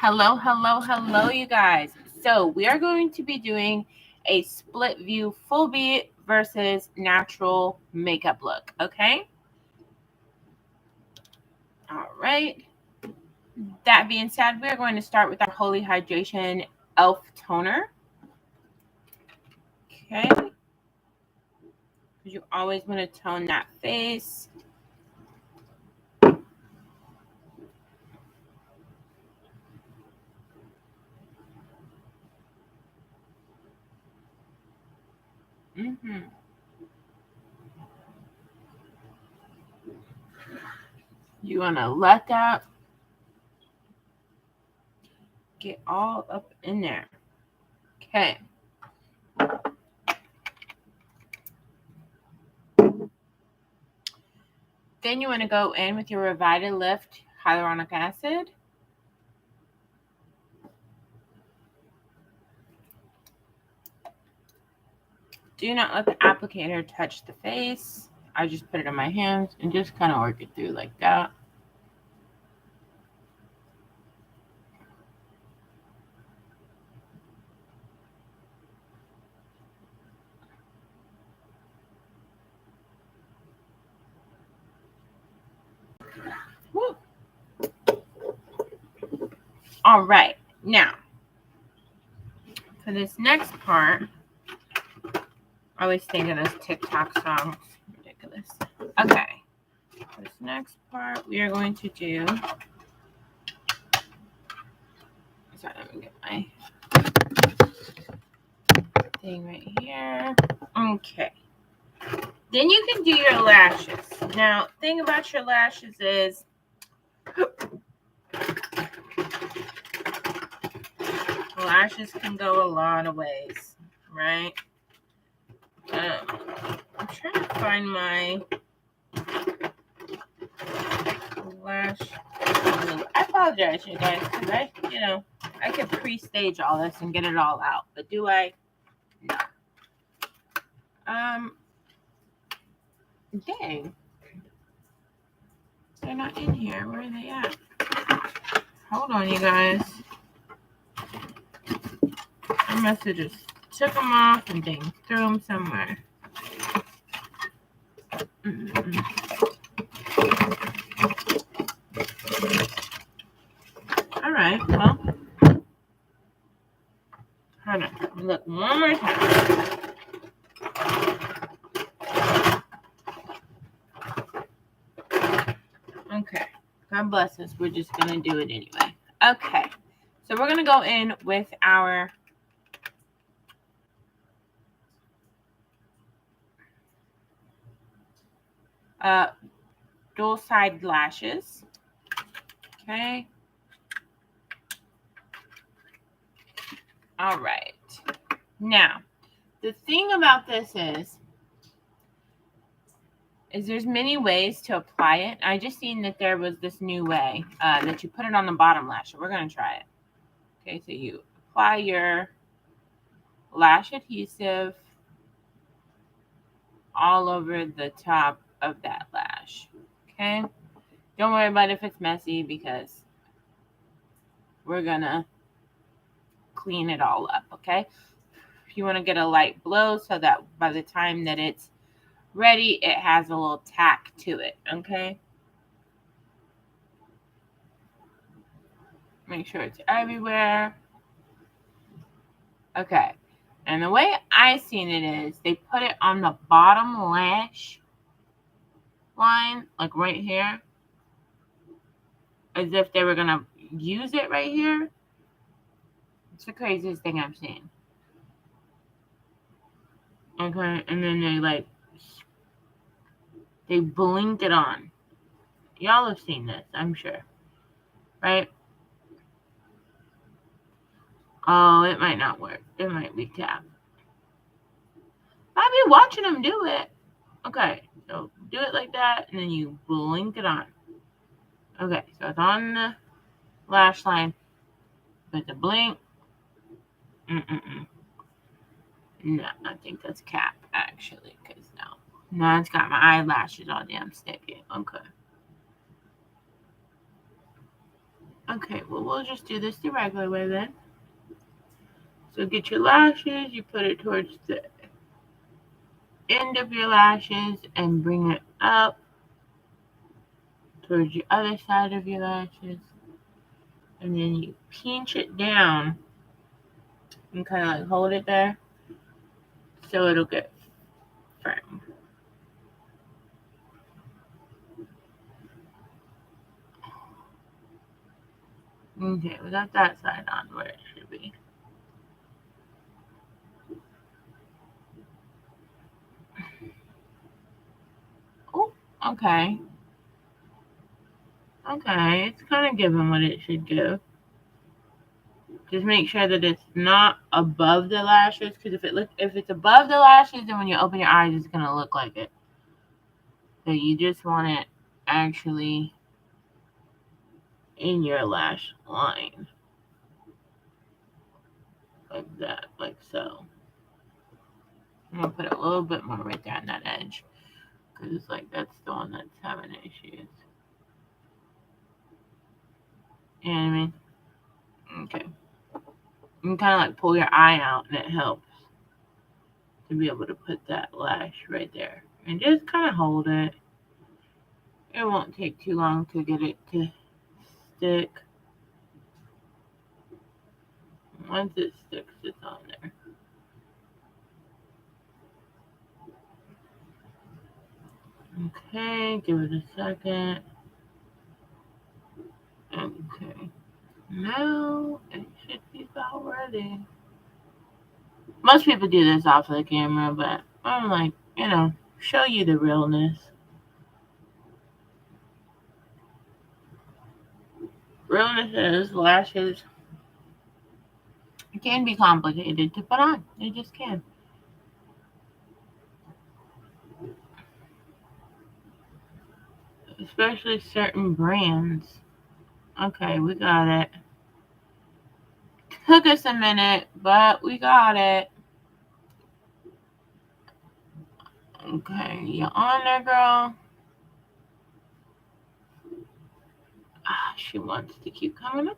Hello, you guys. So we are going to be doing a split view full beat versus natural makeup look, okay? All right. That being said, we're going to start with our Holy Hydration e.l.f. toner. Okay. Because you always want to tone that face. You want to let that get all up in there. Okay. Then you want to go in with your Revita Lift hyaluronic acid. Do not let the applicator touch the face. I just put it in my hands and just kind of work it through like that. Woo. All right, now for this next part, I always think of those TikTok songs. Ridiculous. Okay, for this next part, we are going to do. Sorry, let me get my thing right here. Okay. Then you can do your lashes. Now, thing about your lashes is lashes can go a lot of ways, right? I'm trying to find my lash. I apologize, you guys, because I could pre-stage all this and get it all out, but do I? No. Dang. They're not in here. Where are they at? Hold on, you guys. I must have just took them off and then threw them somewhere. All right, well, hold on. Look one more time. Okay, God bless us. We're just going to do it anyway. Okay, so we're going to go in with our dual side lashes. Okay. All right. Now, the thing about this is there's many ways to apply it. I just seen that there was this new way that you put it on the bottom lash. So we're going to try it. Okay, so you apply your lash adhesive all over the top of that lash. Okay, don't worry about if it's messy because we're going to clean it all up. Okay, you want to get a light blow so that by the time that it's ready, it has a little tack to it. Okay, make sure it's everywhere. Okay, and the way I seen it is they put it on the bottom lash line, like right here, as if they were gonna use it right here. It's the craziest thing I've seen. Okay, and then they blinked it on. Y'all have seen this, I'm sure, right? Oh, it might not work. It might be tapped. I've been watching them do it. Okay, so do it like that, and then you blink it on. Okay, so it's on the lash line. Put the blink. No, I think that's cap, actually, because no, it's got my eyelashes all damn sticky. Okay. Okay, well, we'll just do this the regular way then. So get your lashes, you put it towards the end of your lashes and bring it up towards your other side of your lashes. And then you pinch it down and kind of like hold it there so it'll get firm. Okay, we got that side on where it should be. Oh, okay. Okay, it's kind of giving what it should give. Just make sure that it's not above the lashes, because if it's above the lashes, then when you open your eyes, it's gonna look like it. So you just want it actually in your lash line, like that, like so. I'm gonna put a little bit more right there on that edge, because it's like that's the one that's having issues. You know what I mean? Okay. You can kind of like pull your eye out, and it helps to be able to put that lash right there. And just kind of hold it. It won't take too long to get it to stick. Once it sticks, it's on there. Okay, give it a second. Okay. Now it should be about ready. Most people do this off of the camera, but I'm like, show you the realness. Realness is lashes can be complicated to put on. They just can. Especially certain brands. Okay, we got it. Took us a minute, but we got it. Okay, you on there, girl? She wants to keep coming up.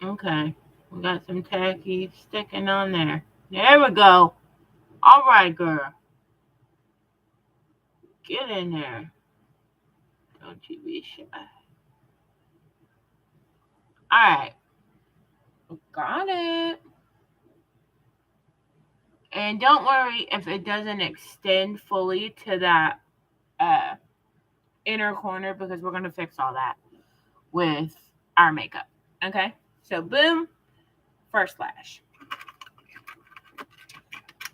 Okay, we got some tacky sticking on there. There we go. All right, girl. Get in there. Don't you be shy. All right. Got it. And don't worry if it doesn't extend fully to that inner corner, because we're going to fix all that with our makeup. Okay? So, boom. First lash.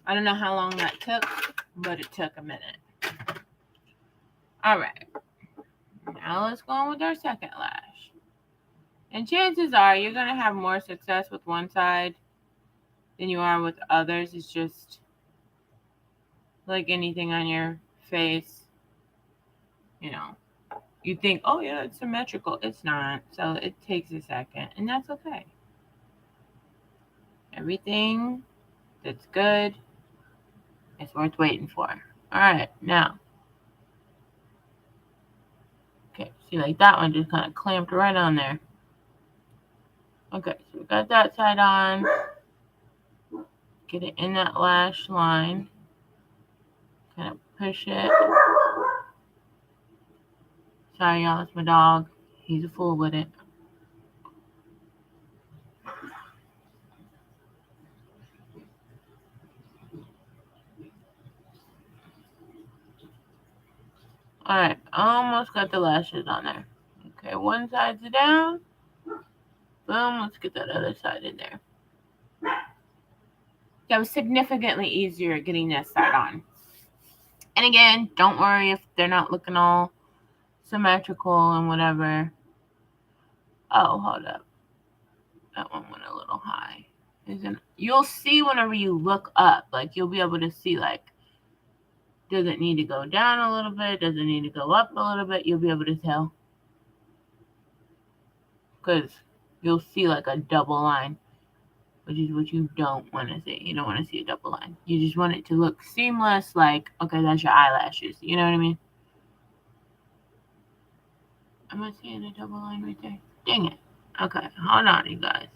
I don't know how long that took, but it took a minute. All right. Now let's go on with our second lash. And chances are you're going to have more success with one side than you are with others. It's just like anything on your face. You think, oh yeah, it's symmetrical. It's not. So it takes a second, and that's okay. Everything that's good is worth waiting for. All right, now. Okay, see, like that one just kind of clamped right on there. Okay, so we got that side on. Get it in that lash line. Kind of push it. Sorry, y'all, it's my dog. He's a fool with it. All right, almost got the lashes on there. Okay, one side's down. Boom, let's get that other side in there. That was significantly easier getting this side on. And again, don't worry if they're not looking all symmetrical and whatever. Oh, hold up. That one went a little high. You'll see whenever you look up, like you'll be able to see, like, does it need to go down a little bit? Does it need to go up a little bit? You'll be able to tell. Because you'll see like a double line, which is what you don't want to see. You don't want to see a double line. You just want it to look seamless, like, okay, that's your eyelashes. You know what I mean? Am I seeing a double line right there? Dang it. Okay, hold on, you guys.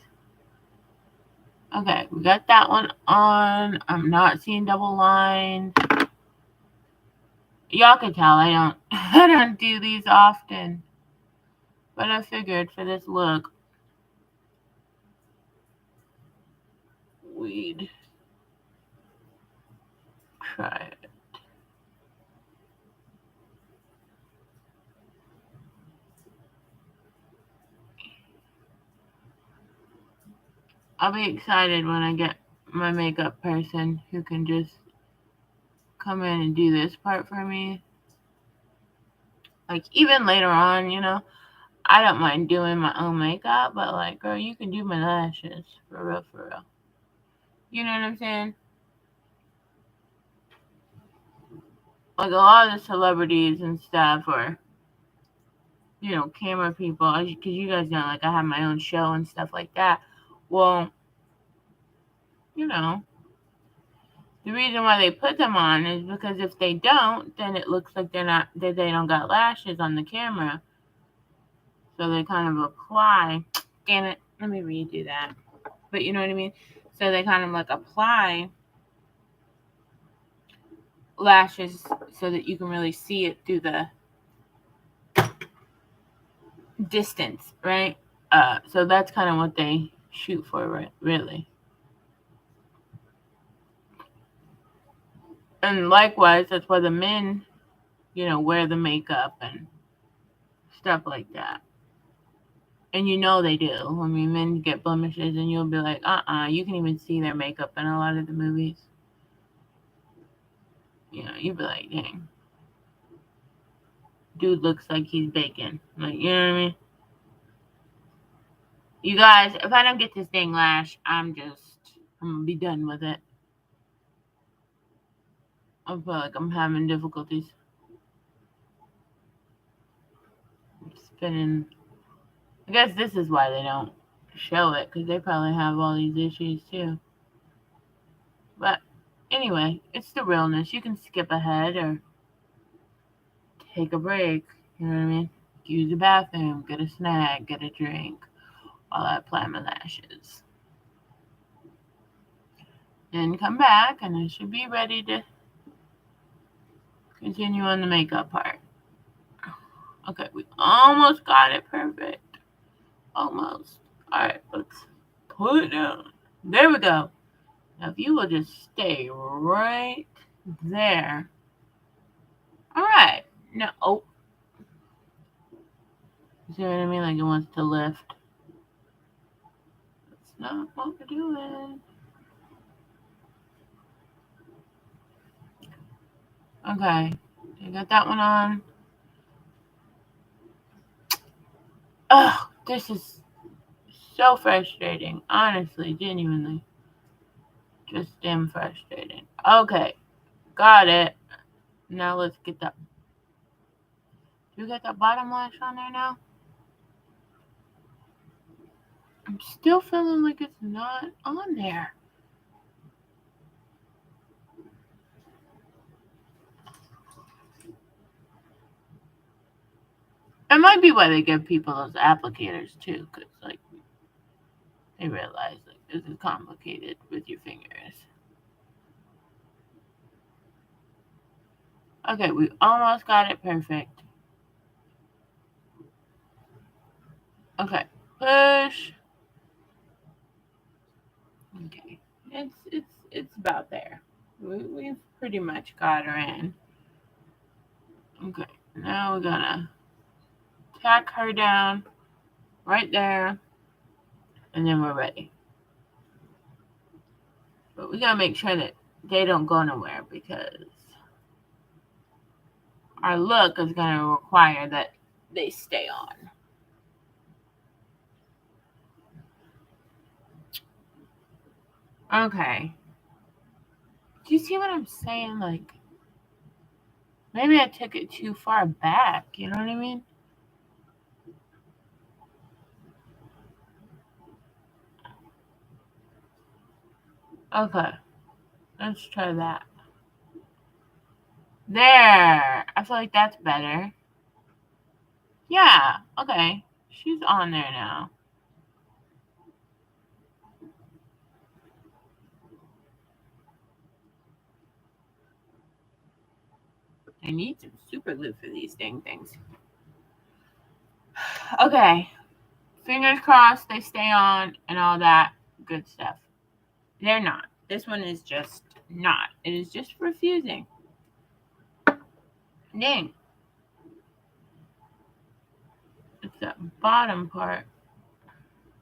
Okay, we got that one on. I'm not seeing double lines. Y'all can tell I don't I don't do these often. But I figured for this look we'd try it. I'll be excited when I get my makeup person who can just come in and do this part for me. Like, even later on, I don't mind doing my own makeup, but like, girl, you can do my lashes. For real, for real. You know what I'm saying? Like, a lot of the celebrities and stuff, or, camera people, because you guys know, like, I have my own show and stuff like that. Well, the reason why they put them on is because if they don't, then it looks like they don't got lashes on the camera. So they kind of apply. Damn it, let me redo that. But you know what I mean? So they kind of like apply lashes so that you can really see it through the distance, right? So that's kind of what they shoot for, right? Really. And likewise, that's why the men, wear the makeup and stuff like that. And they do. I mean, men get blemishes, and you'll be like, you can even see their makeup in a lot of the movies. You'd be like, dang. Dude looks like he's baking. Like, you know what I mean? You guys, if I don't get this dang lash, I'm gonna be done with it. I feel like I'm having difficulties. I'm spinning. I guess this is why they don't show it, because they probably have all these issues too. But anyway, it's the realness. You can skip ahead or take a break. You know what I mean? Use the bathroom, get a snack, get a drink while I apply my lashes. Then come back, and I should be ready to continue on the makeup part. Okay, we almost got it perfect. Almost. Alright, let's put it down. There we go. Now, if you will just stay right there. Alright. Now, see what I mean? Like it wants to lift. That's not what we're doing. Okay. You got that one on. Ugh, this is so frustrating. Honestly, genuinely. Just damn frustrating. Okay. Got it. Now let's get that. Do you got that bottom lash on there now? I'm still feeling like it's not on there. It might be why they give people those applicators too, because like they realize like this is complicated with your fingers. Okay, we almost got it perfect. Okay, push. Okay, it's about there. We've pretty much got her in. Okay, now we're gonna tack her down right there, and then we're ready. But we gotta make sure that they don't go nowhere, because our look is gonna require that they stay on. Okay. Do you see what I'm saying? Like, maybe I took it too far back. You know what I mean? Okay. Let's try that. There. I feel like that's better. Yeah, okay. She's on there now. I need some super glue for these dang things. Okay. Fingers crossed they stay on and all that good stuff. They're not. This one is just not. It is just refusing. Dang. It's that bottom part.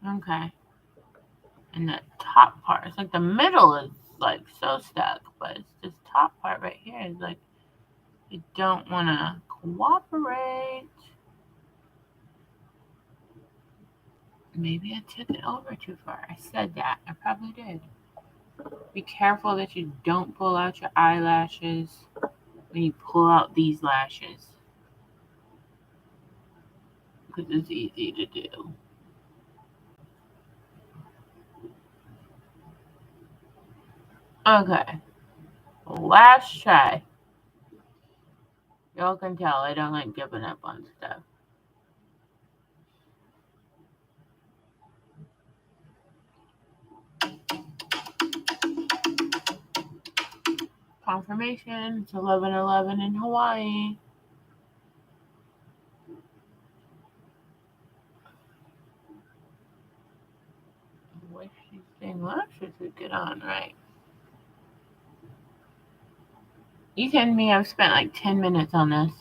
Okay. And that top part. It's like the middle is like so stuck, but it's this top part right here is like you don't want to cooperate. Maybe I took it over too far. I said that. I probably did. Be careful that you don't pull out your eyelashes when you pull out these lashes. Because it's easy to do. Okay. Last try. Y'all can tell I don't like giving up on stuff. Confirmation. It's 11:11 in Hawaii. I wish these dang lashes would get on right. You kidding me? I've spent like 10 minutes on this.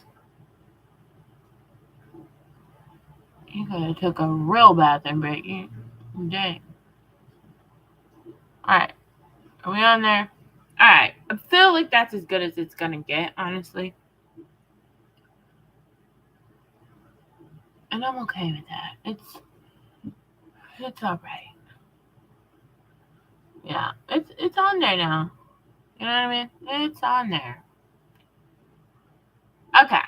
You could have took a real bathroom break. Dang. Alright. Are we on there? Alright. I feel like that's as good as it's gonna get, honestly. And I'm okay with that. It's alright. Yeah. It's on there now. You know what I mean? It's on there. Okay.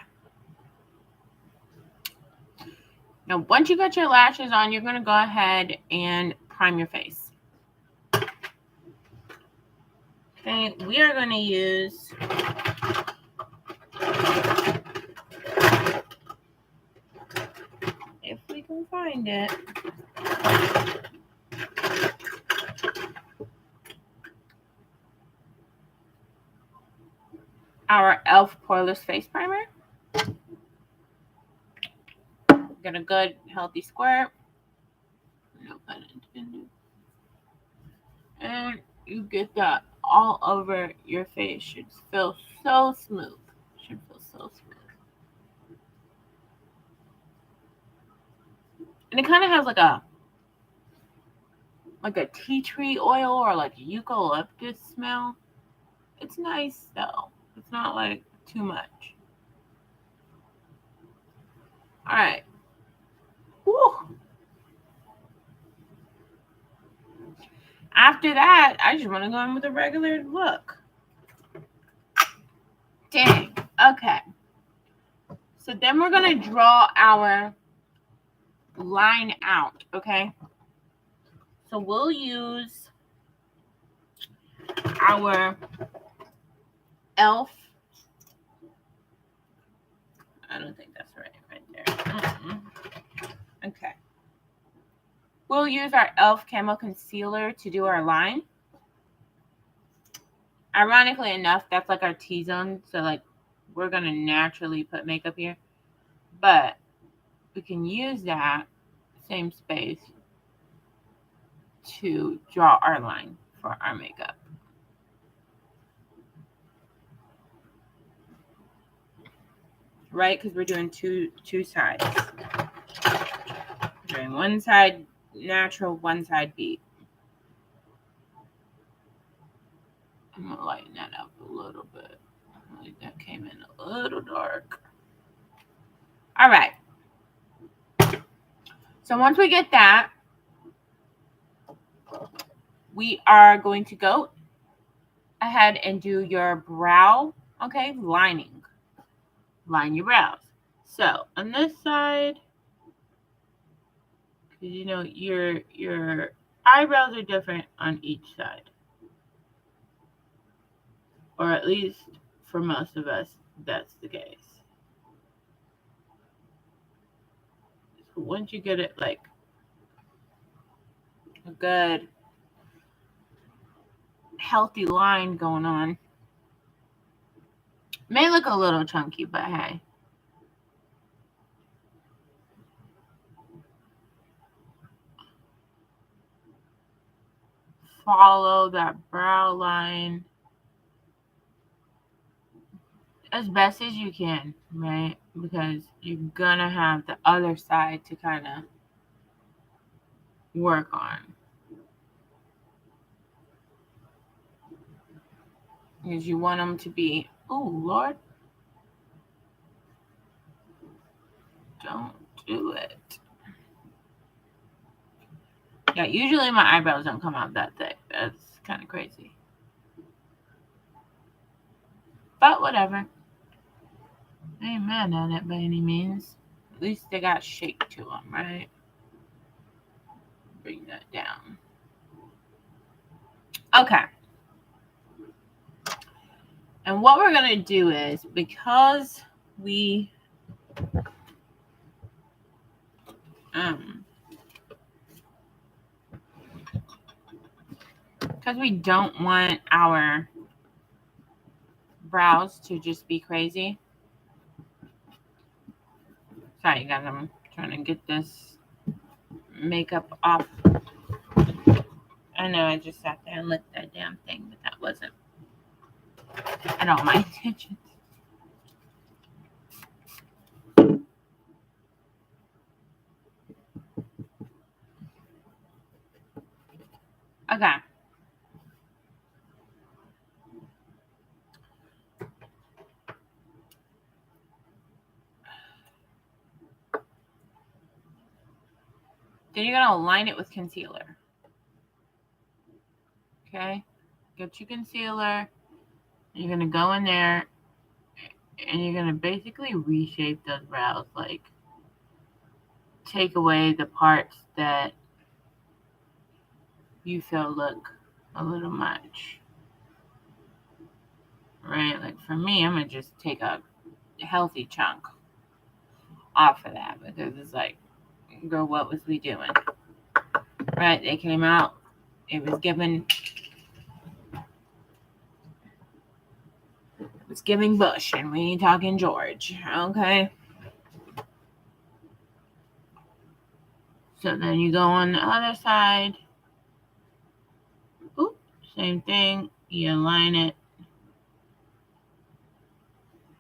Now, once you got your lashes on, you're going to go ahead and prime your face. Okay, we are going to use if we can find it. Our e.l.f. Poreless Face Primer. Get a good, healthy squirt. No pun intended. And you get that all over your face. Should feel so smooth. Should feel so smooth. And it kind of has like a tea tree oil or like eucalyptus smell. It's nice though. It's not like too much. All right. Whew. After that, I just want to go in with a regular look. Dang. Okay. So then we're going to draw our line out, okay? So we'll use our e.l.f. I don't think that's right there. Okay. We'll use our e.l.f. Camo Concealer to do our line. Ironically enough, that's like our T-zone. So like we're going to naturally put makeup here. But we can use that same space to draw our line for our makeup. Right? Because we're doing two sides. We're doing one side natural, one side beat. I'm going to lighten that up a little bit. Like that came in a little dark. All right. So once we get that, we are going to go ahead and do your brow, okay, lining. Line your brows. So on this side, because you know your eyebrows are different on each side, or at least for most of us, that's the case. once you get it like a good healthy line going on, may look a little chunky, but hey. Follow that brow line as best as you can, right? Because you're gonna have the other side to kind of work on. Because you want them to be, oh Lord, don't do it. Yeah, usually my eyebrows don't come out that thick. That's kind of crazy. But whatever. I ain't mad at it by any means. At least they got shape to them, right? Bring that down. Okay. And what we're going to do is, because we don't want our brows to just be crazy. Sorry, guys, I'm trying to get this makeup off. I know I just sat there and licked that damn thing, but that wasn't at all my intentions. Okay. Then you're going to line it with concealer. Okay? Get your concealer. You're going to go in there and you're going to basically reshape those brows. Like, take away the parts that you feel look a little much. Right? Like, for me, I'm going to just take a healthy chunk off of that because it's like, girl, what was we doing? Right? They came out. It was giving Bush, and we ain't talking George. Okay? So then you go on the other side. Oop, same thing. You align it.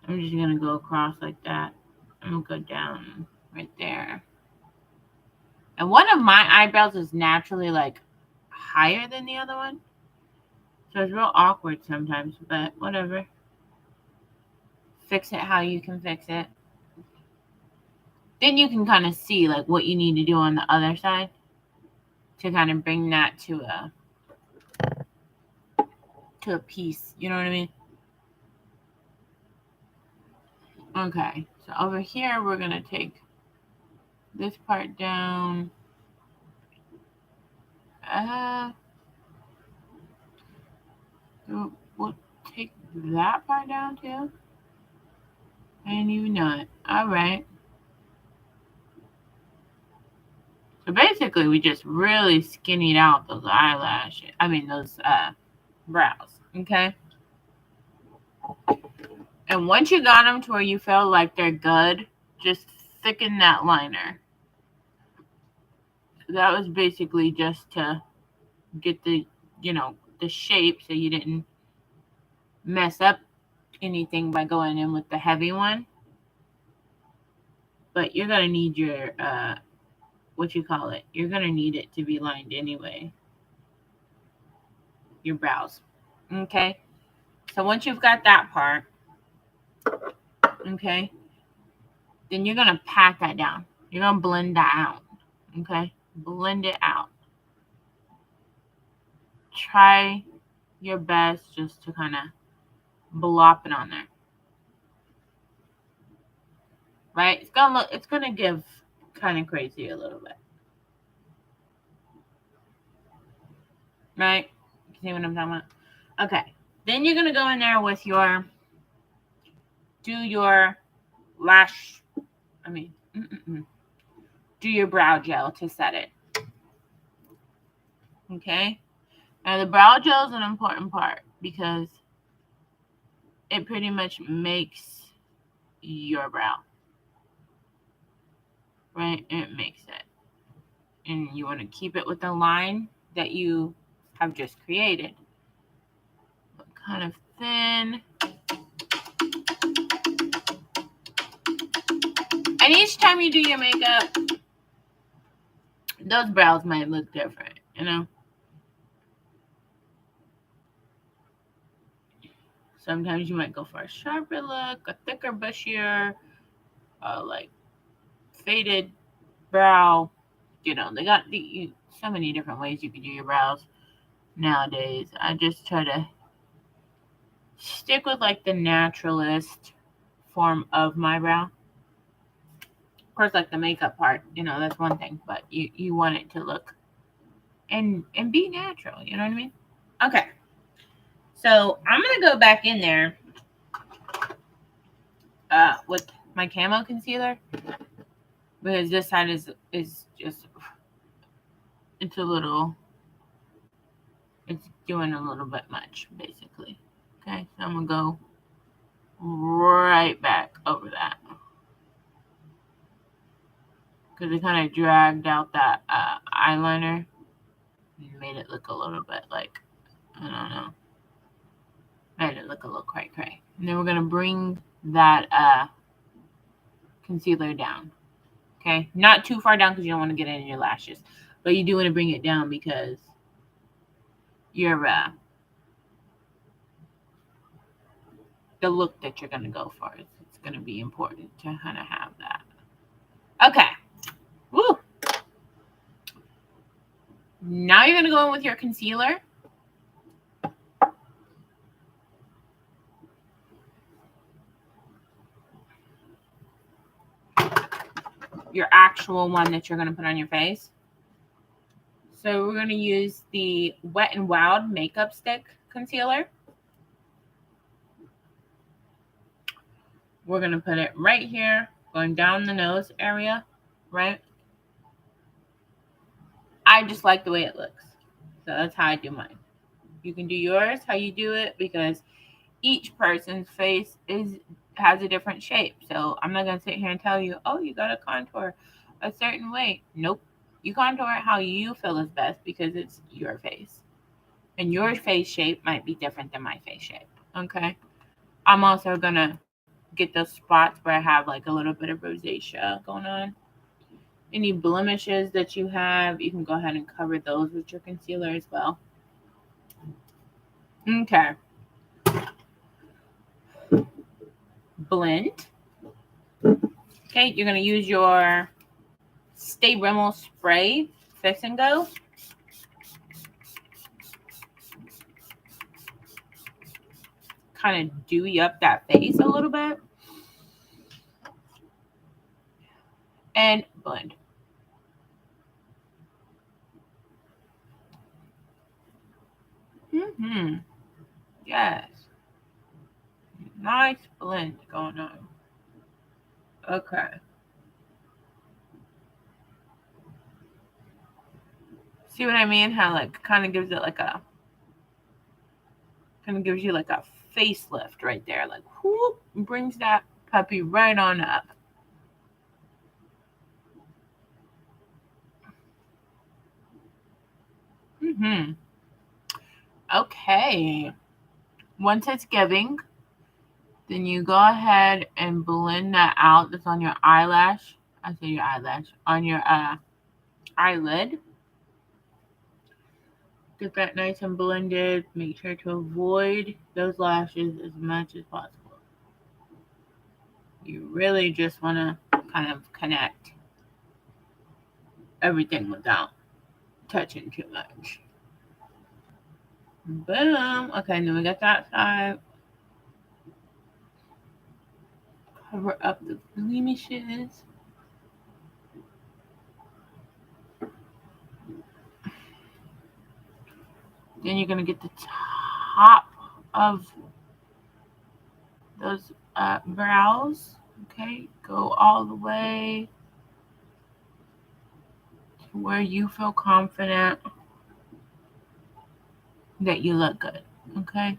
I'm just going to go across like that. I'm going to go down right there. And one of my eyebrows is naturally like higher than the other one. So it's real awkward sometimes, but whatever. Fix it how you can fix it. Then you can kind of see like what you need to do on the other side to kind of bring that to a piece. You know what I mean? Okay. So over here, we're going to take this part down. We'll take that part down too. I didn't even know it. All right. So basically, we just really skinnied out those eyelashes. I mean, those brows. Okay. And once you got them to where you feel like they're good, just thicken that liner. That was basically just to get the shape so you didn't mess up anything by going in with the heavy one. But you're going to need your, you're going to need it to be lined anyway. Your brows. Okay? So once you've got that part, okay, then you're going to pat that down. You're going to blend that out. Okay? Blend it out. Try your best just to kind of blop it on there. Right? It's gonna give kind of crazy a little bit. Right? You see what I'm talking about? Okay. Then you're gonna go in there with do do your brow gel to set it. Okay? Now, the brow gel is an important part because it pretty much makes your brow. Right? It makes it. And you want to keep it with the line that you have just created. But kind of thin. And each time you do your makeup, those brows might look different, you know? Sometimes you might go for a sharper look, a thicker, bushier, like faded brow. You know, they got so many different ways you can do your brows nowadays. I just try to stick with like the naturalist form of my brow. Of course, like the makeup part, you know, that's one thing, but you want it to look and be natural, you know what I mean? Okay. So I'm gonna go back in there with my camo concealer because this side is just it's doing a little bit much basically. Okay, so I'm gonna go right back over that because it kind of dragged out that eyeliner and made it look a little bit like, I don't know, made it look a little cray. And then we're gonna bring that concealer down. Okay, not too far down because you don't want to get it in your lashes, but you do want to bring it down because your the look that you're gonna go for it's gonna be important to kind of have that. Okay. Woo. Now you're gonna go in with your concealer. Your actual one that you're gonna put on your face. So we're gonna use the Wet n Wild Makeup Stick Concealer. We're gonna put it right here, going down the nose area, right? I just like the way it looks. So that's how I do mine. You can do yours how you do it because each person's face has a different shape. So I'm not going to sit here and tell you, oh, you got to contour a certain way. Nope. You contour it how you feel is best because it's your face. And your face shape might be different than my face shape. Okay. I'm also going to get those spots where I have like a little bit of rosacea going on. Any blemishes that you have, you can go ahead and cover those with your concealer as well. Okay. Blend. Okay, you're going to use your Stay Rimmel Spray Fix and Go. Kind of dewy up that face a little bit. And blend. Yes. Nice blend going on. Okay. See what I mean? How like kind of gives it like a gives you like a facelift right there. Like whoop, brings that puppy right on up. Okay. Once it's giving, then you go ahead and blend that out. That's on your eyelash. I say your eyelash. On your eyelid. Get that nice and blended. Make sure to avoid those lashes as much as possible. You really just want to kind of connect everything without touching too much. Boom. Okay, then we got that side. Cover up the blemishes. Then you're going to get the top of those brows. Okay, go all the way where you feel confident that you look good, okay?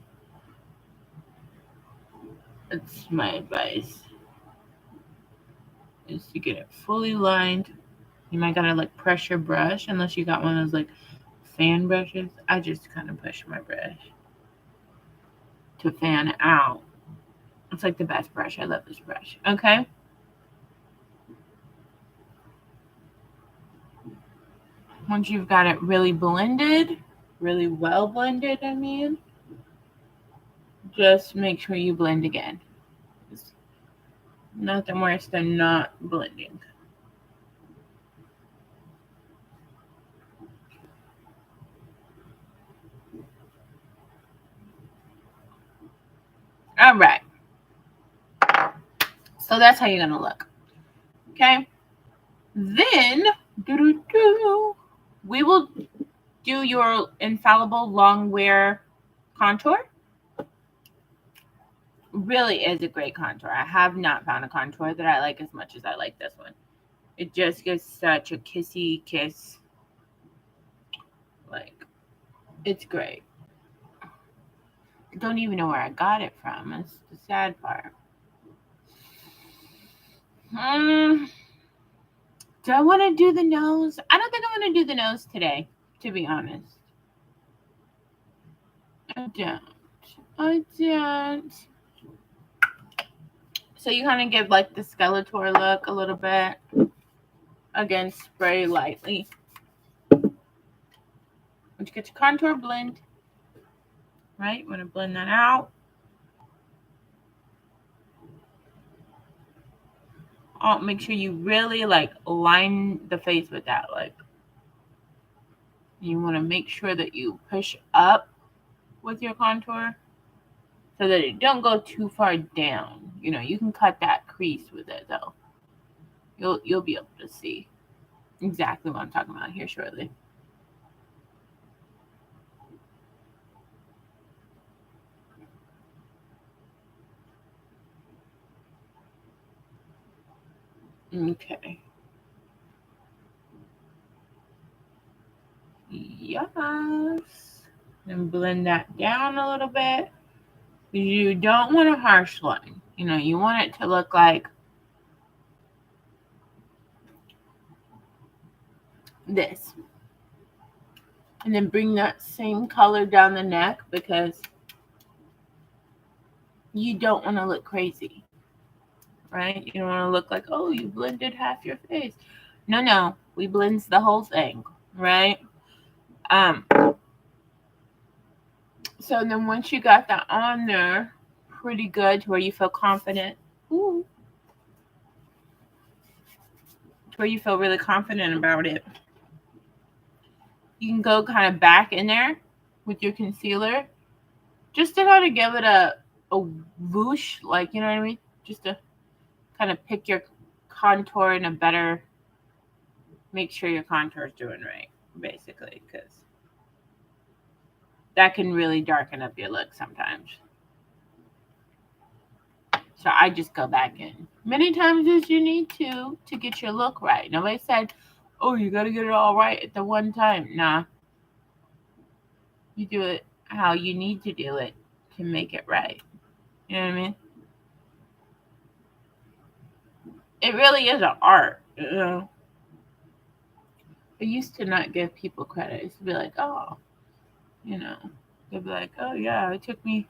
That's my advice, is to get it fully lined. You might gotta like press your brush, unless you got one of those like fan brushes. I just kind of push my brush to fan out. It's like the best brush. I love this brush. Okay. Once you've got it really blended, really well blended, I mean, just make sure you blend again. It's nothing worse than not blending. All right. So that's how you're going to look. Okay. Then, we will do your infallible long wear contour. Really is a great contour. I have not found a contour that I like as much as I like this one. It just gives such a kissy kiss. Like, it's great. I don't even know where I got it from. That's the sad part. Do I want to do the nose? I don't think I'm going to do the nose today, to be honest. I don't. So you kind of give like the Skeletor look a little bit. Again, spray lightly. Once you get your contour blend, right? You want to blend that out. Make sure you really like line the face with that. Like, you want to make sure that you push up with your contour so that it don't go too far down. You know, you can cut that crease with it though. You'll be able to see exactly what I'm talking about here shortly. Okay. Yes. And blend that down a little bit. You don't want a harsh line. You know, you want it to look like this. And then bring that same color down the neck, because you don't want to look crazy, right? You don't want to look like, oh, you blended half your face. No, we blends the whole thing, right? So then once you got that on there pretty good to where you feel confident, to where you feel really confident about it, you can go kind of back in there with your concealer just to kind of give it a whoosh, like, you know what I mean? Just to kind of pick your contour in a better, make sure your contour is doing right, basically, because that can really darken up your look sometimes. So I just go back in many times as you need to get your look right. Nobody said, oh, you got to get it all right at the one time. Nah. You do it how you need to do it to make it right. You know what I mean? It really is an art, you know? I used to not give people credit. I used to be like, oh, you know, they'd be like, oh, yeah, it took me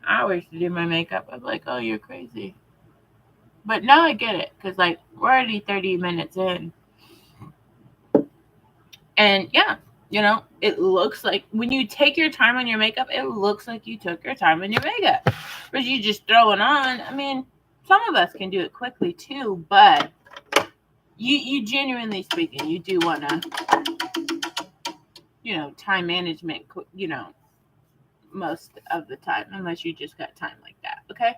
hours to do my makeup. I'd be like, oh, you're crazy. But now I get it, because, like, we're already 30 minutes in. And, yeah, you know, it looks like when you take your time on your makeup, it looks like you took your time on your makeup. But you just throw it on. I mean, some of us can do it quickly, too, but you genuinely speaking, you do want to, you know, time management, you know, most of the time, unless you just got time like that, okay?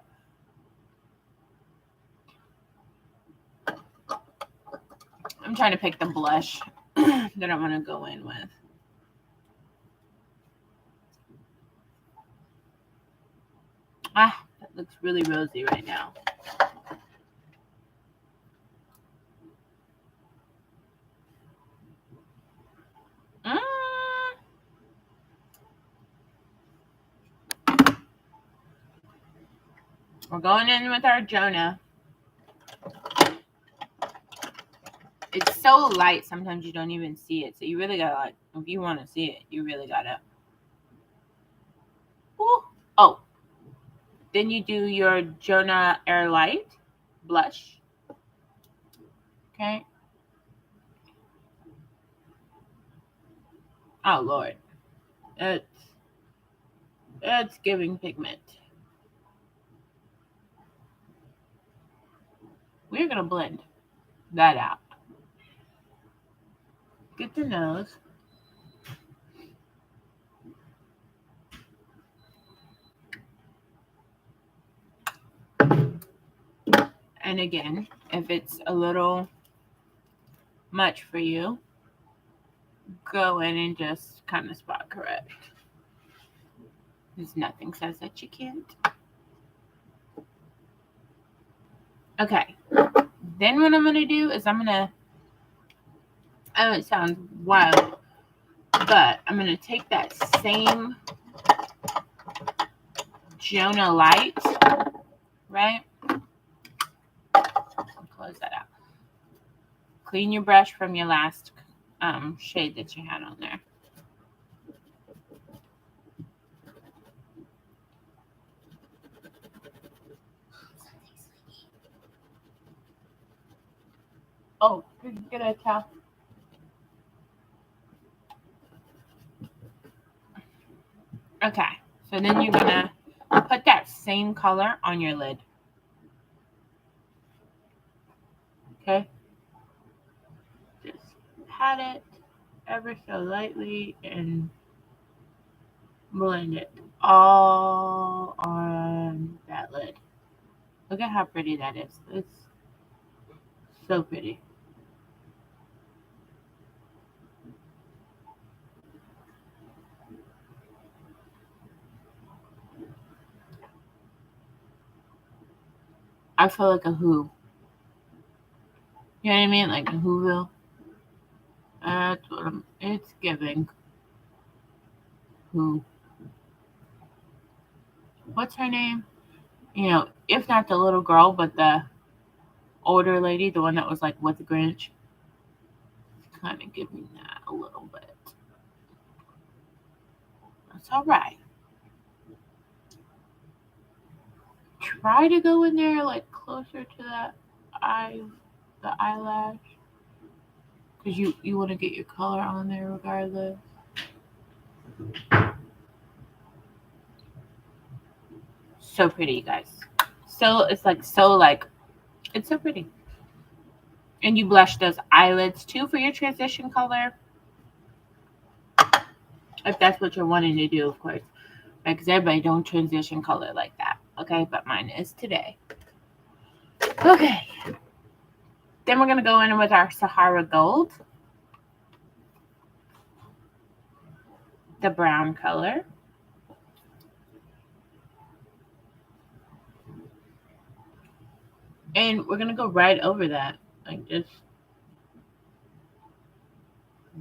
I'm trying to pick the blush that I want to go in with. That looks really rosy right now. We're going in with our Jonah. It's so light, sometimes you don't even see it. So you really gotta, like, if you want to see it, you really gotta. Ooh. Oh. Then you do your Jonah Air Light blush. Okay. Oh, Lord. It's giving pigment. We're going to blend that out. Get the nose. And again, if it's a little much for you, go in and just kind of spot correct. Because nothing says that you can't. Okay. Then what I'm going to do is I know it sounds wild, but I'm going to take that same Jonah Light, right? Close that out. Clean your brush from your last shade that you had on there. Oh, get a towel. Okay, so then you're gonna put that same color on your lid. Okay, just pat it ever so lightly and blend it all on that lid. Look at how pretty that is. It's so pretty. I feel like a Who. You know what I mean? Like a Whoville. That's what it's giving. Who? What's her name? You know, if not the little girl, but the older lady, the one that was like with the Grinch. It's kind of giving that a little bit. That's all right. Try to go in there like closer to that the eyelash, because you want to get your color on there regardless. So pretty, you guys. So it's so pretty. And you blush those eyelids too for your transition color, if that's what you're wanting to do, of course. Right? Because everybody don't transition color like that. Okay, but mine is today. Okay. Then we're gonna go in with our Sahara Gold, the brown color. And we're gonna go right over that, like just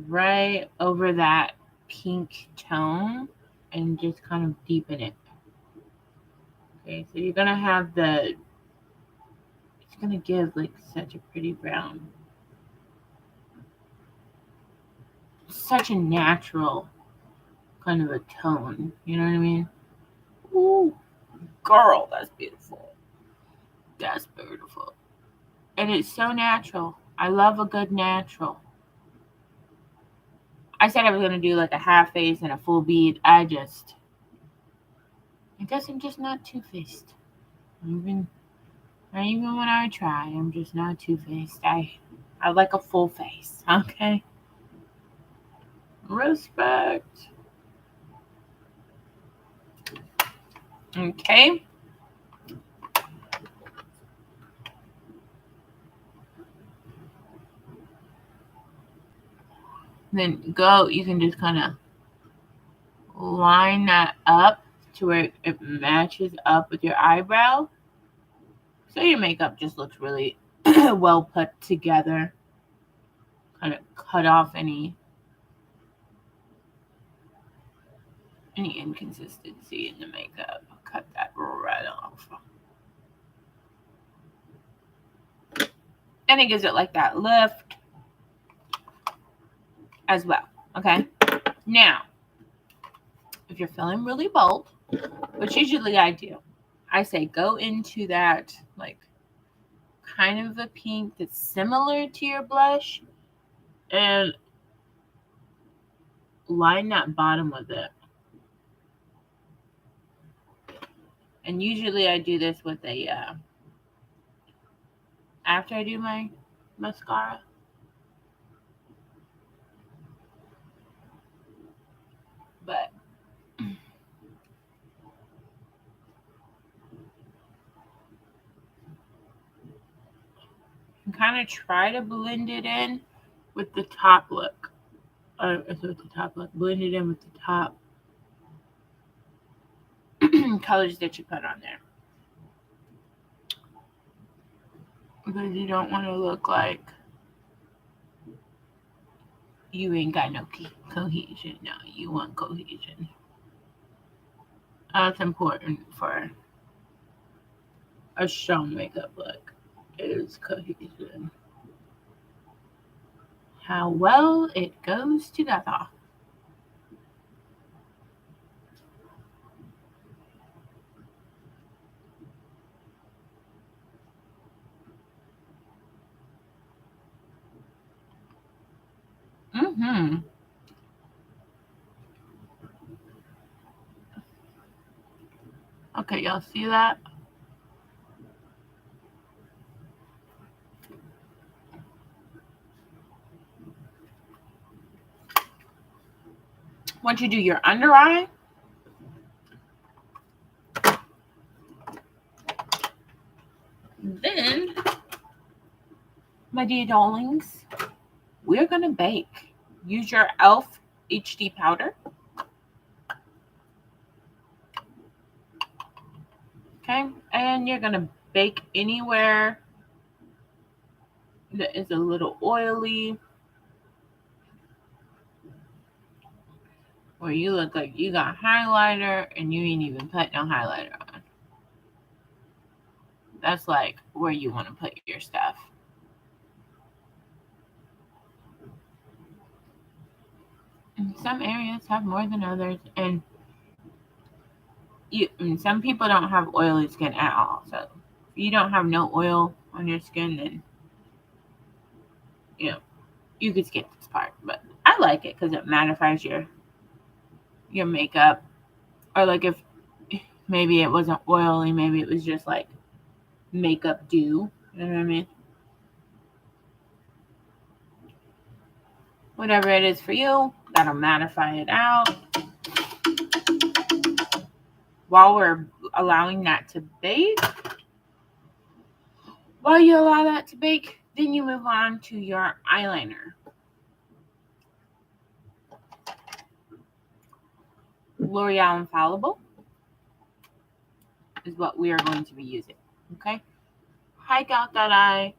right over that pink tone and just kind of deepen it. Okay, so you're gonna have it's gonna give like such a pretty brown. Such a natural kind of a tone. You know what I mean? Ooh, girl, that's beautiful. That's beautiful. And it's so natural. I love a good natural. I said I was going to do like a half face and a full bead. I guess I'm just not two-faced. Even when I try, I'm just not two-faced. I like a full face. Okay? Respect. Okay? Then you can just kind of line that up to where it matches up with your eyebrow. So your makeup just looks really well put together. Kind of cut off any inconsistency in the makeup. Cut that right off. And it gives it like that lift as well. Okay. Now, if you're feeling really bold, which usually I do, I say go into that like kind of a pink that's similar to your blush and line that bottom with it. And usually I do this with a after I do my mascara. But kind of try to blend it in with the top look. With the top look. Blend it in with the top colors that you put on there. Because you don't want to look like you ain't got no cohesion. No, you want cohesion. That's important for a strong makeup look, is cohesion. How well it goes together. Mm-hmm. Okay, y'all see that? Once you do your under eye, then, my dear darlings, we're going to bake. Use your e.l.f. HD powder. Okay, and you're going to bake anywhere that is a little oily, where you look like you got highlighter and you ain't even put no highlighter on. That's like where you want to put your stuff. And some areas have more than others, and some people don't have oily skin at all. So if you don't have no oil on your skin, then you could skip this part. But I like it because it mattifies your makeup. Or like if maybe it wasn't oily, maybe it was just like makeup dew. You know what I mean? Whatever it is for you, that'll mattify it out. While we're allowing that to bake, while you allow that to bake, then you move on to your eyeliner. L'Oreal Infallible is what we are going to be using. Okay? Hike out that eye.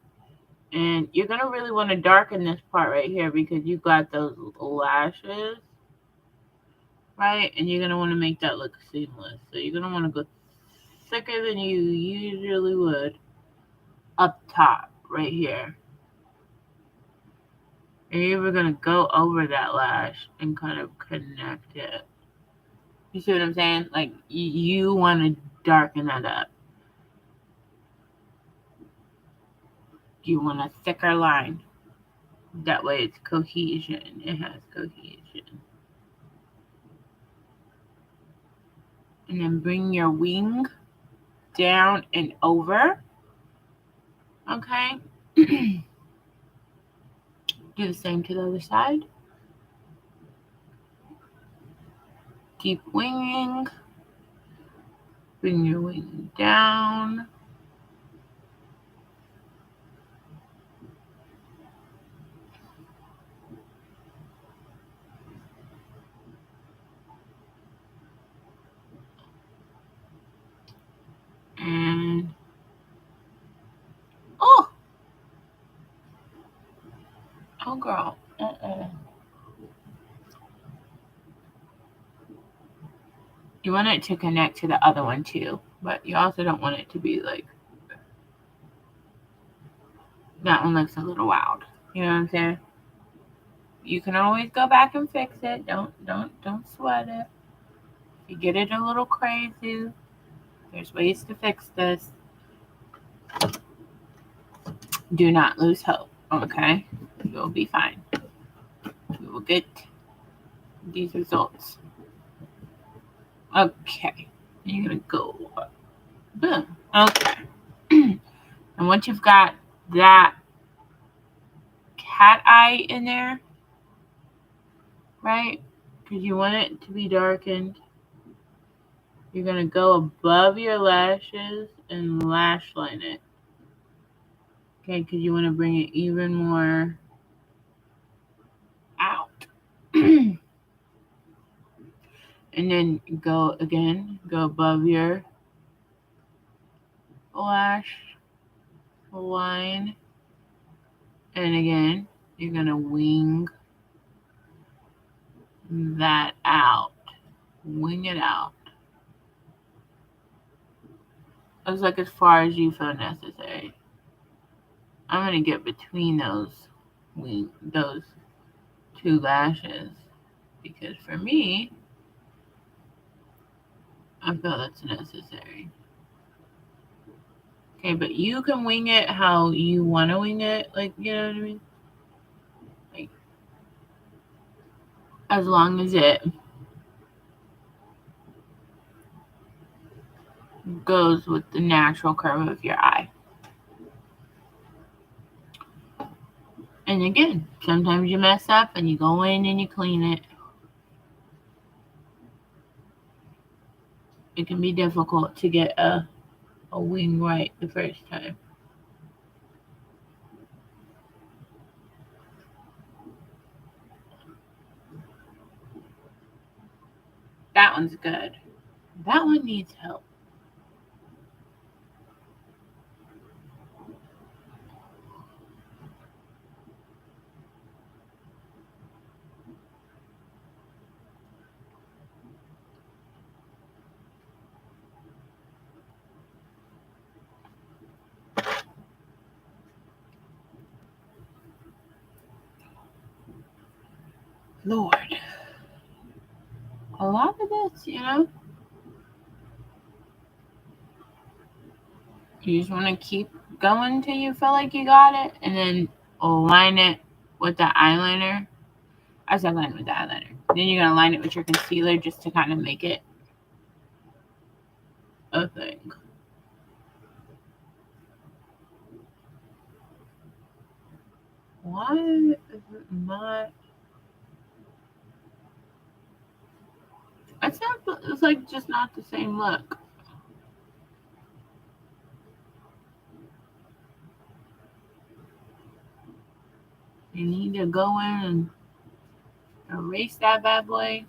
And you're going to really want to darken this part right here because you got those lashes, right? And you're going to want to make that look seamless. So you're going to want to go thicker than you usually would up top right here. And you're going to go over that lash and kind of connect it. You see what I'm saying? Like, you want to darken that up. You want a thicker line. That way it's cohesion. It has cohesion. And then bring your wing down and over. Okay? Do the same to the other side. Keep winging. Bring your wing down. And oh girl. You want it to connect to the other one too, but you also don't want it to be like That one looks a little wild. You know what I'm saying? You can always go back and fix it. Don't sweat it. If you get it a little crazy, there's ways to fix this. Do not lose hope, okay? You'll be fine. You will get these results. Okay. You're gonna go up. Boom. Okay. And once you've got that cat eye in there, right? Because you want it to be darkened. You're going to go above your lashes and lash line it. Okay, because you want to bring it even more out. And then go above your lash line. And again, you're going to wing that out. Wing it out. Looks like as far as you feel necessary. I'm going to get between those two lashes because for me, I feel that's necessary. Okay, but you can wing it how you want to wing it, like, you know what I mean? Like, as long as it goes with the natural curve of your eye. And again, sometimes you mess up and you go in and you clean it. It can be difficult to get a wing right the first time. That one's good. That one needs help. Lord. A lot of this, you know, you just want to keep going till you feel like you got it, and then line it with the eyeliner. I said line it with the eyeliner. Then you're going to line it with your concealer just to kind of make it a thing. Why is it not? It's like just not the same look. You need to go in and erase that bad boy.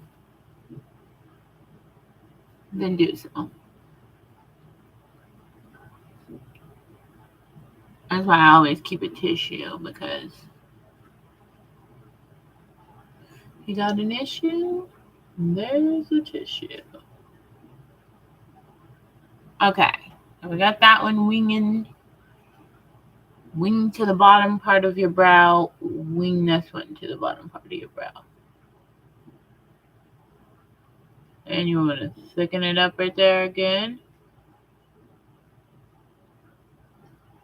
Then do so. That's why I always keep a tissue, because if you got an issue, there's a tissue. Okay, so we got that one winging. Wing to the bottom part of your brow. Wing this one to the bottom part of your brow. And you want to thicken it up right there again.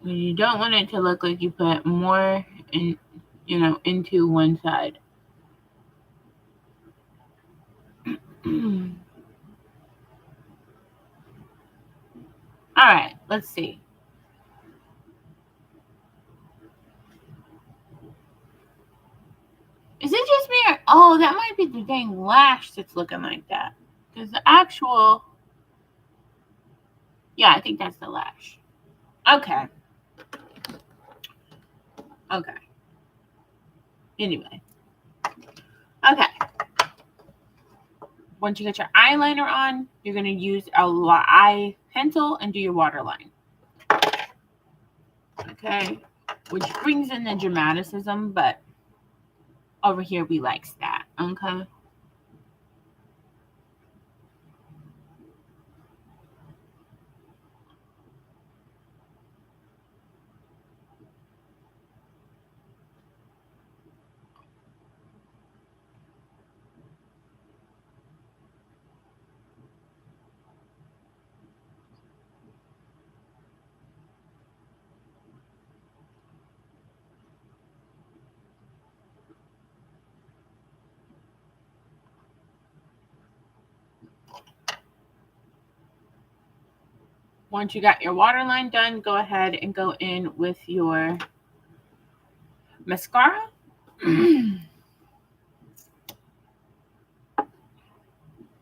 And you don't want it to look like you put more in, into one side. All right, let's see. Is it just me or, oh, that might be the dang lash that's looking like that. Because the actual, yeah, I think that's the lash. Okay. Anyway. Okay. Once you get your eyeliner on, you're going to use a eye pencil and do your waterline. Okay. Which brings in the dramaticism, but over here we likes that. Okay. Once you got your waterline done, go ahead and go in with your mascara.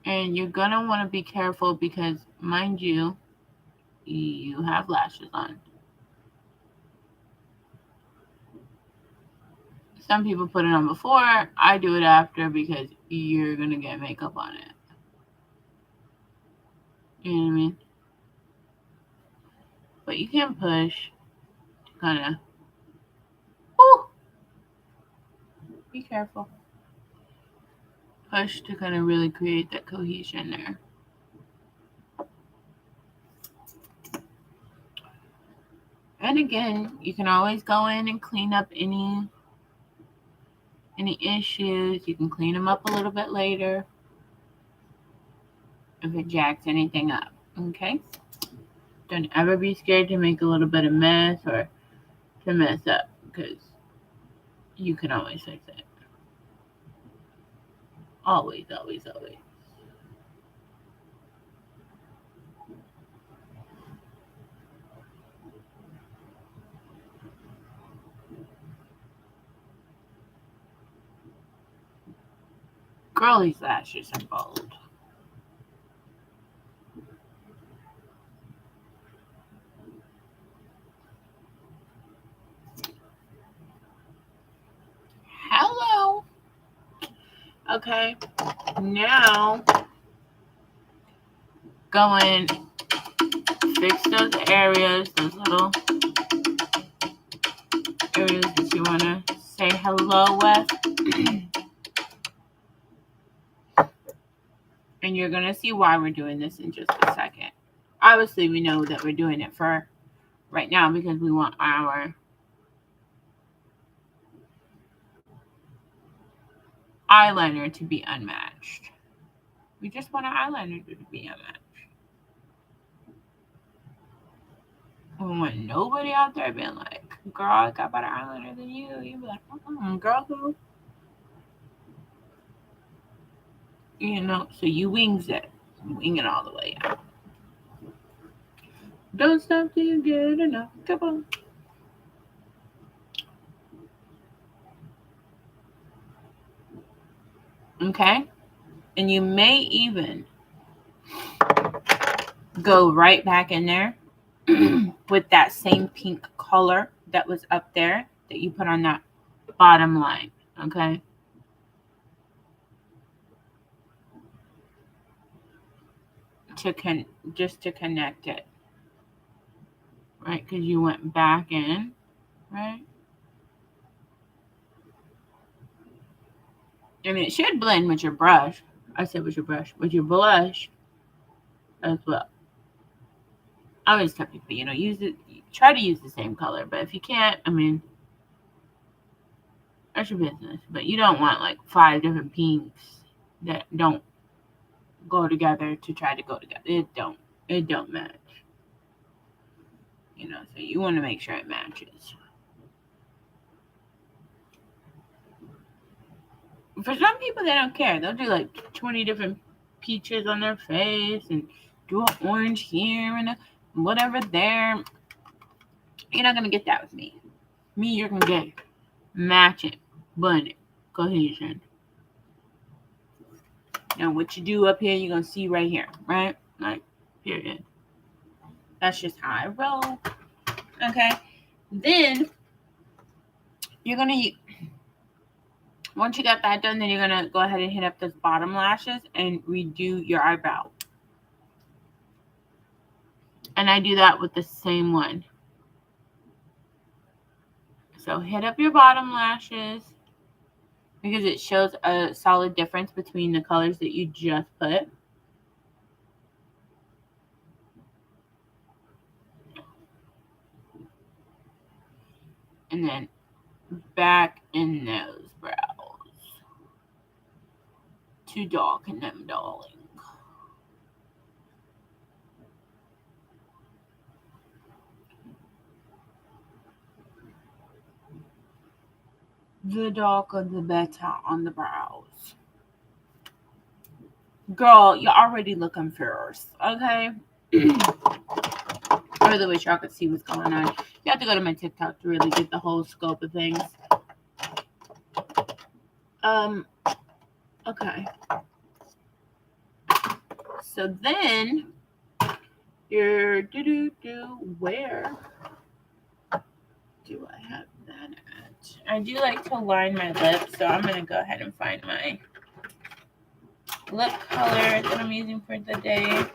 And you're going to want to be careful because, mind you, you have lashes on. Some people put it on before. I do it after because you're going to get makeup on it. You know what I mean? But you can push to kind of, be careful. Push to kind of really create that cohesion there. And again, you can always go in and clean up any issues. You can clean them up a little bit later if it jacks anything up. Okay? Don't ever be scared to make a little bit of mess or to mess up because you can always fix it. Always, always, always. Girl, these lashes are bold. Hello. Okay. Now, go in, fix those areas, those little areas that you want to say hello with. And you're going to see why we're doing this in just a second. Obviously, we know that we're doing it for right now because we want our eyeliner to be unmatched. We just want our eyeliner to be unmatched. We want nobody out there being like, girl, I got better eyeliner than you. You'd be like, girl, who? You know, so you wings it. Wing it all the way out. Don't stop till you get enough. Come on. Okay? And you may even go right back in there with that same pink color that was up there that you put on that bottom line. Okay? Just to connect it. Right? Because you went back in. Right? And it should blend with your brush. I said with your brush. With your blush as well. I always tell people, use it. Try to use the same color. But if you can't, I mean, that's your business. But you don't want like 5 different pinks that don't go together to try to go together. It don't match. So you want to make sure it matches. For some people, they don't care. They'll do like 20 different peaches on their face and do an orange here and a whatever there. You're not going to get that with me. You're going to get matching, blending, cohesion. Now, what you do up here, you're going to see right here, right? Like, period. That's just how I roll. Okay? Then, you're going to, once you got that done, then you're going to go ahead and hit up those bottom lashes and redo your eyebrow. And I do that with the same one. So, hit up your bottom lashes because it shows a solid difference between the colors that you just put. And then back in those brows to darken them, darling. The darker, the better on the brows. Girl, you're already looking fierce, okay? really wish y'all could see what's going on. You have to go to my TikTok to really get the whole scope of things. Okay. So then your where do I have that at? I do like to line my lips, so I'm gonna go ahead and find my lip color that I'm using for the day.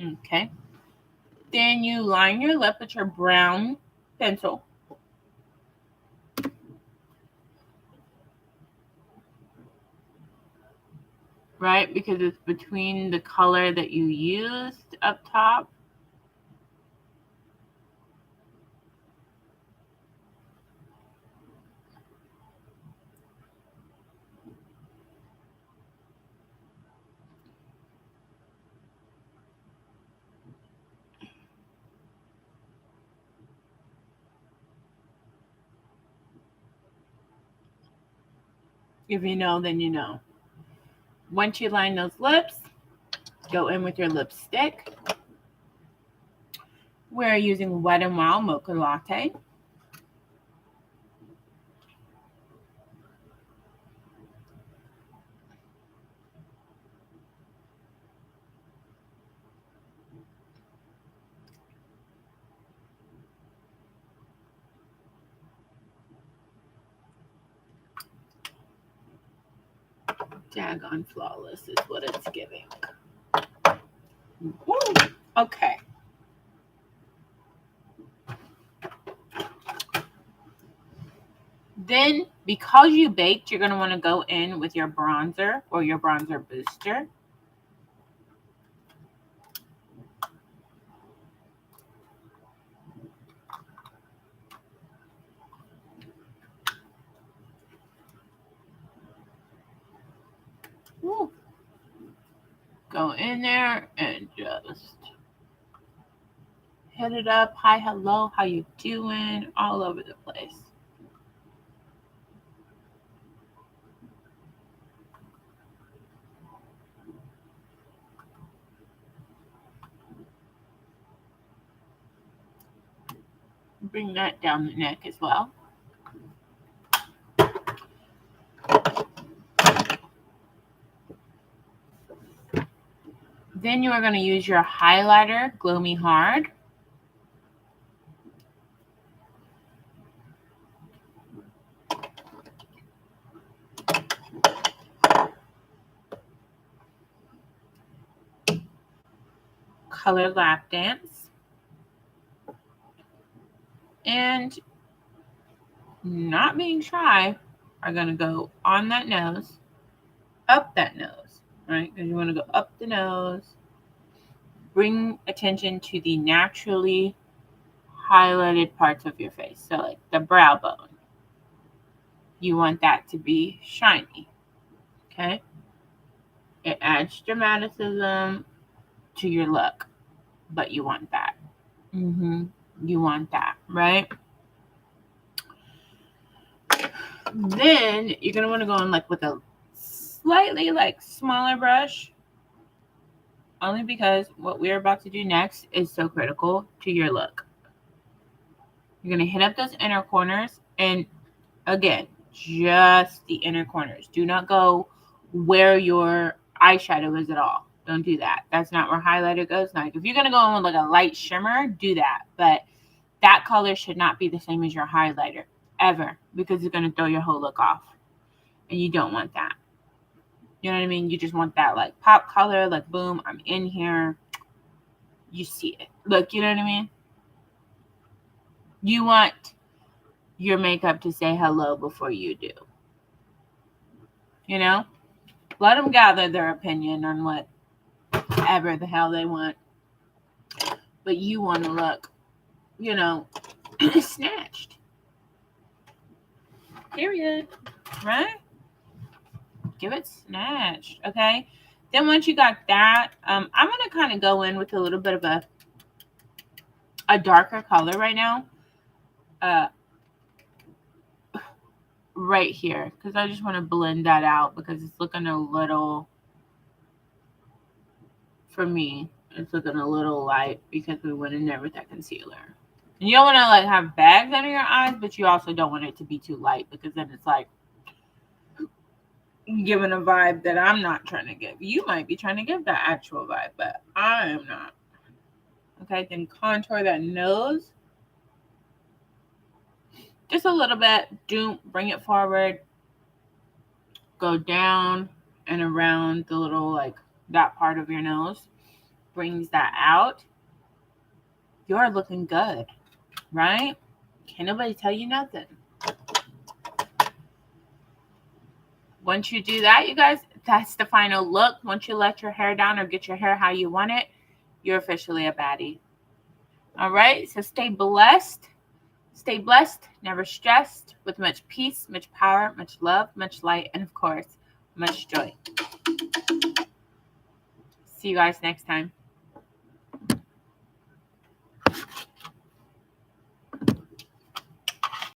Okay. Then you line your lip with your brown pencil. Right? Because it's between the color that you used up top. If you know, then you know. Once you line those lips, go in with your lipstick. We're using Wet n Wild Mocha Latte. Daggone flawless is what it's giving. Woo. Okay. Then, because you baked, you're going to want to go in with your bronzer or your bronzer booster. Woo. Go in there and just hit it up. Hi, hello, how you doing? All over the place. Bring that down the neck as well. Then you are going to use your highlighter, Glow Me Hard. Color Lap Dance. And not being shy, are going to go on that nose, up that nose, right? Because you want to go up the nose. Bring attention to the naturally highlighted parts of your face. So like the brow bone. You want that to be shiny. Okay? It adds dramaticism to your look. But you want that. You want that, right? Then you're going to want to go in like with a slightly like smaller brush. Only because what we're about to do next is so critical to your look. You're going to hit up those inner corners. And again, just the inner corners. Do not go where your eyeshadow is at all. Don't do that. That's not where highlighter goes. Like if you're going to go in with like a light shimmer, do that. But that color should not be the same as your highlighter ever, because it's going to throw your whole look off. And you don't want that. You know what I mean? You just want that like pop color, like boom, I'm in here. You see it. Look, you know what I mean? You want your makeup to say hello before you do. You know? Let them gather their opinion on whatever the hell they want. But you want to look, you know, snatched. Period. Right? Give it snatched. Okay? Then once you got that, I'm going to kind of go in with a little bit of a darker color right now. Right here. Because I just want to blend that out because it's looking a little, for me, It's looking a little light because we went in there with that concealer. And you don't want to like have bags under your eyes, but you also don't want it to be too light because then it's like giving a vibe that I'm not trying to give. You might be trying to give that actual vibe, but I am not. Okay, then contour that nose. Just a little bit. Bring it forward. Go down and around the little, like, that part of your nose. Brings that out. You're looking good, right? Can't nobody tell you nothing. Once you do that, you guys, that's the final look. Once you let your hair down or get your hair how you want it, you're officially a baddie. All right, so stay blessed. Stay blessed, never stressed, with much peace, much power, much love, much light, and of course, much joy. See you guys next time.